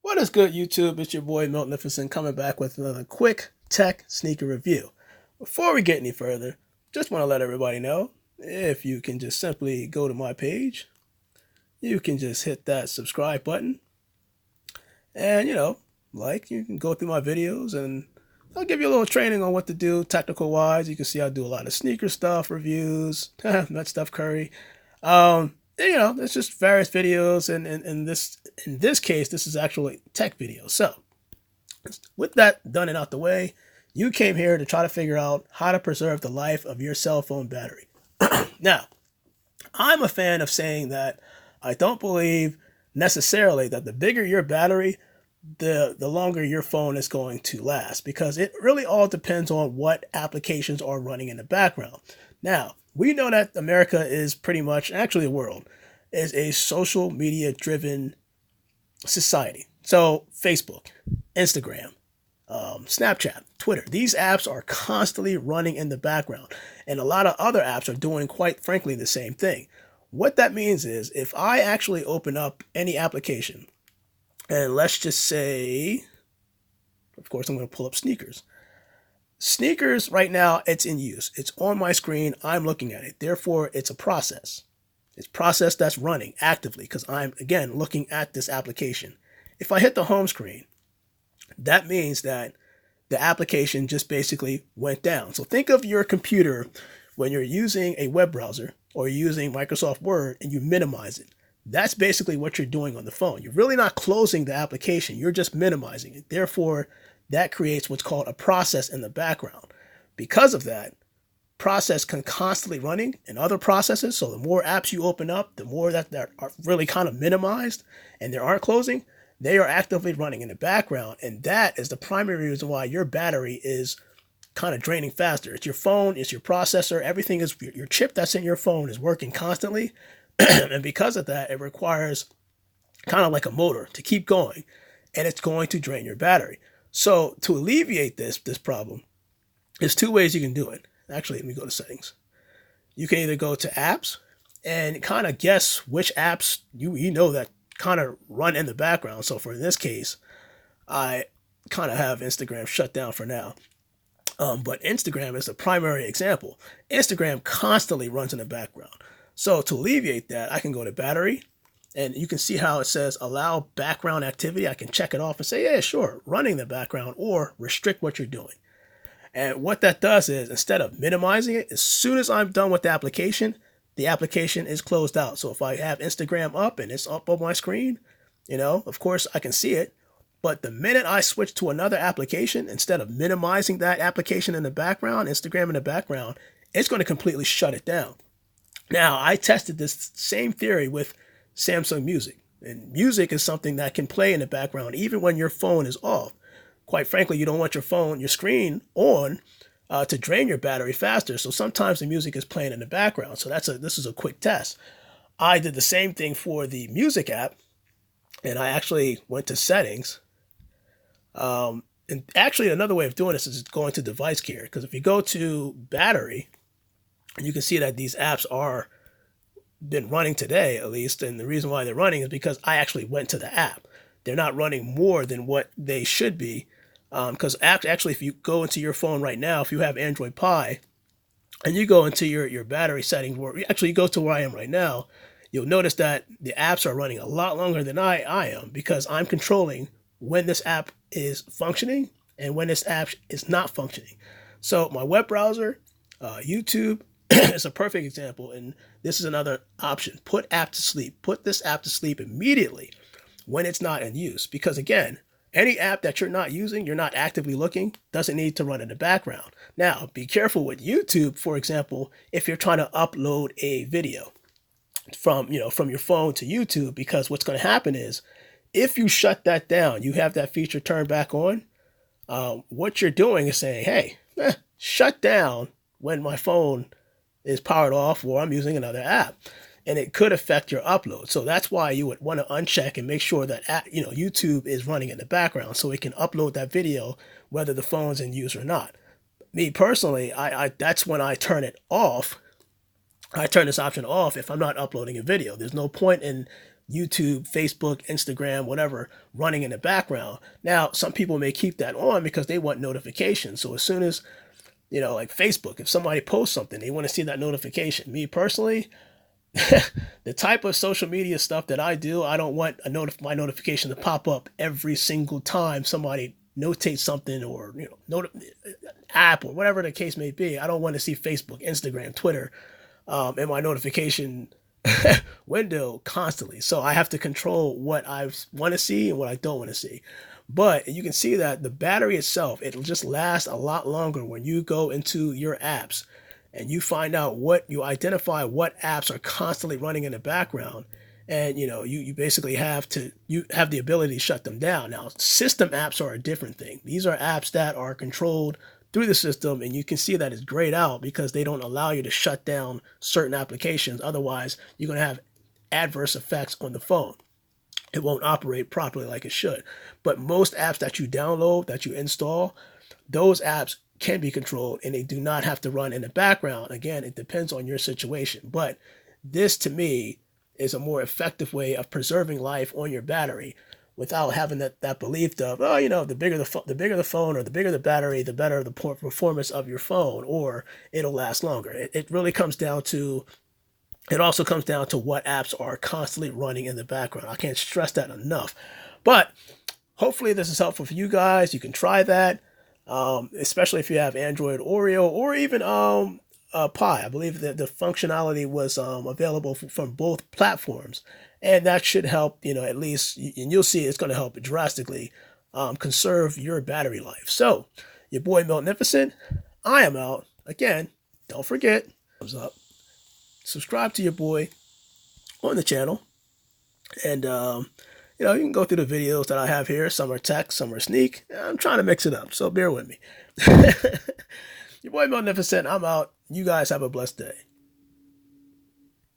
What is good, YouTube? It's your boy Miltnificent coming back with another quick tech sneaker review. Before we get any further, just want to let everybody know if you can just simply go to my page, you can just hit that subscribe button, and you can go through my videos and I'll give you a little training on what to do technical wise. You can see I do a lot of sneaker stuff, reviews, that stuff Curry. It's just various videos, and in this case, this is actually tech video. So, with that done and out the way, you came here to try to figure out how to preserve the life of your cell phone battery. Now, I'm a fan of saying that I don't believe necessarily that the bigger your battery, the longer your phone is going to last, because it really all depends on what applications are running in the background. Now, we know that America is pretty much, actually the world, is a social media driven society. So Facebook, Instagram, Snapchat, Twitter, these apps are constantly running in the background. And a lot of other apps are doing, quite frankly, the same thing. What that means is if I actually open up any application, and let's just say, of course, I'm going to pull up sneakers. Sneakers right now, it's in use. It's on my screen. I'm looking at it. Therefore, it's a process. It's a process that's running actively because I'm, again, looking at this application. If I hit the home screen, that means that the application just basically went down. So think of your computer when you're using a web browser or using Microsoft Word and you minimize it. That's basically what you're doing on the phone. You're really not closing the application. You're just minimizing it. Therefore, that creates what's called a process in the background. Because of that, process can constantly running in other processes. So the more apps you open up, the more that are really kind of minimized and they aren't closing, they are actively running in the background. And that is the primary reason why your battery is kind of draining faster. It's your phone, it's your processor, everything is your chip that's in your phone is working constantly. And because of that, it requires kind of like a motor to keep going, and it's going to drain your battery. So to alleviate this problem, there's two ways you can do it. Actually, let me go to settings. You can either go to apps and kind of guess which apps you know that kind of run in the background. So for this case, I kind of have Instagram shut down for now. But Instagram is the primary example. Instagram constantly runs in the background. So to alleviate that, I can go to battery, and you can see how it says allow background activity. I can check it off and say, yeah, sure, running the background, or restrict what you're doing. And what that does is, instead of minimizing it, as soon as I'm done with the application is closed out. So if I have Instagram up and it's up on my screen, of course I can see it. But the minute I switch to another application, instead of minimizing that application in the background, Instagram in the background, it's going to completely shut it down. Now, I tested this same theory with Samsung Music. And music is something that can play in the background even when your phone is off. Quite frankly, you don't want your screen on to drain your battery faster. So sometimes the music is playing in the background. So this is a quick test. I did the same thing for the music app, and I actually went to settings. And actually, another way of doing this is going to device care, because if you go to battery, you can see that these apps are been running today, at least. And the reason why they're running is because I actually went to the app. They're not running more than what they should be. Because actually, if you go into your phone right now, if you have Android Pie, and you go into your battery settings, where actually you go to where I am right now, you'll notice that the apps are running a lot longer than I am, because I'm controlling when this app is functioning and when this app is not functioning. So my web browser, YouTube, is a perfect example, and this is another option. Put app to sleep. Put this app to sleep immediately when it's not in use, because again, any app that you're not using, you're not actively looking, doesn't need to run in the background. Now, be careful with YouTube, for example, if you're trying to upload a video from your phone to YouTube, because what's going to happen is if you shut that down, you have that feature turned back on, what you're doing is saying, hey, shut down when my phone is powered off or I'm using another app, and it could affect your upload. So that's why you would want to uncheck and make sure that YouTube is running in the background so it can upload that video whether the phone's in use or not. Me personally, I that's when I turn it off. I turn this option off if I'm not uploading a video. There's no point in YouTube, Facebook, Instagram, whatever, running in the background. Now, some people may keep that on because they want notifications. So as soon as, like Facebook, if somebody posts something, they want to see that notification. Me personally, the type of social media stuff that I do, I don't want my notification to pop up every single time somebody notates something, or app, or whatever the case may be. I don't want to see Facebook, Instagram, Twitter in my notification window constantly. So I have to control what I want to see and what I don't want to see. But you can see that the battery itself, it'll just last a lot longer when you go into your apps and you find out you identify what apps are constantly running in the background. And you basically have the ability to shut them down. Now, system apps are a different thing. These are apps that are controlled through the system, and you can see that it's grayed out because they don't allow you to shut down certain applications. Otherwise, you're going to have adverse effects on the phone. It won't operate properly like it should. But most apps that you download, that you install, those apps can be controlled and they do not have to run in the background. Again, it depends on your situation. But this, to me, is a more effective way of preserving life on your battery without having that belief of, the bigger the phone, or the bigger the battery, the better the performance of your phone, or it'll last longer. It really comes down to, it also comes down to what apps are constantly running in the background. I can't stress that enough. But hopefully this is helpful for you guys. You can try that, especially if you have Android Oreo, or even Pi. I believe that the functionality was available from both platforms, and that should help, at least, and you'll see it's going to help drastically conserve your battery life. So, your boy Magnificent, I am out. Again, don't forget, thumbs up, subscribe to your boy on the channel, and you can go through the videos that I have here. Some are tech, some are sneak. I'm trying to mix it up, so bear with me. Your boy Magnificent, I'm out. You guys have a blessed day.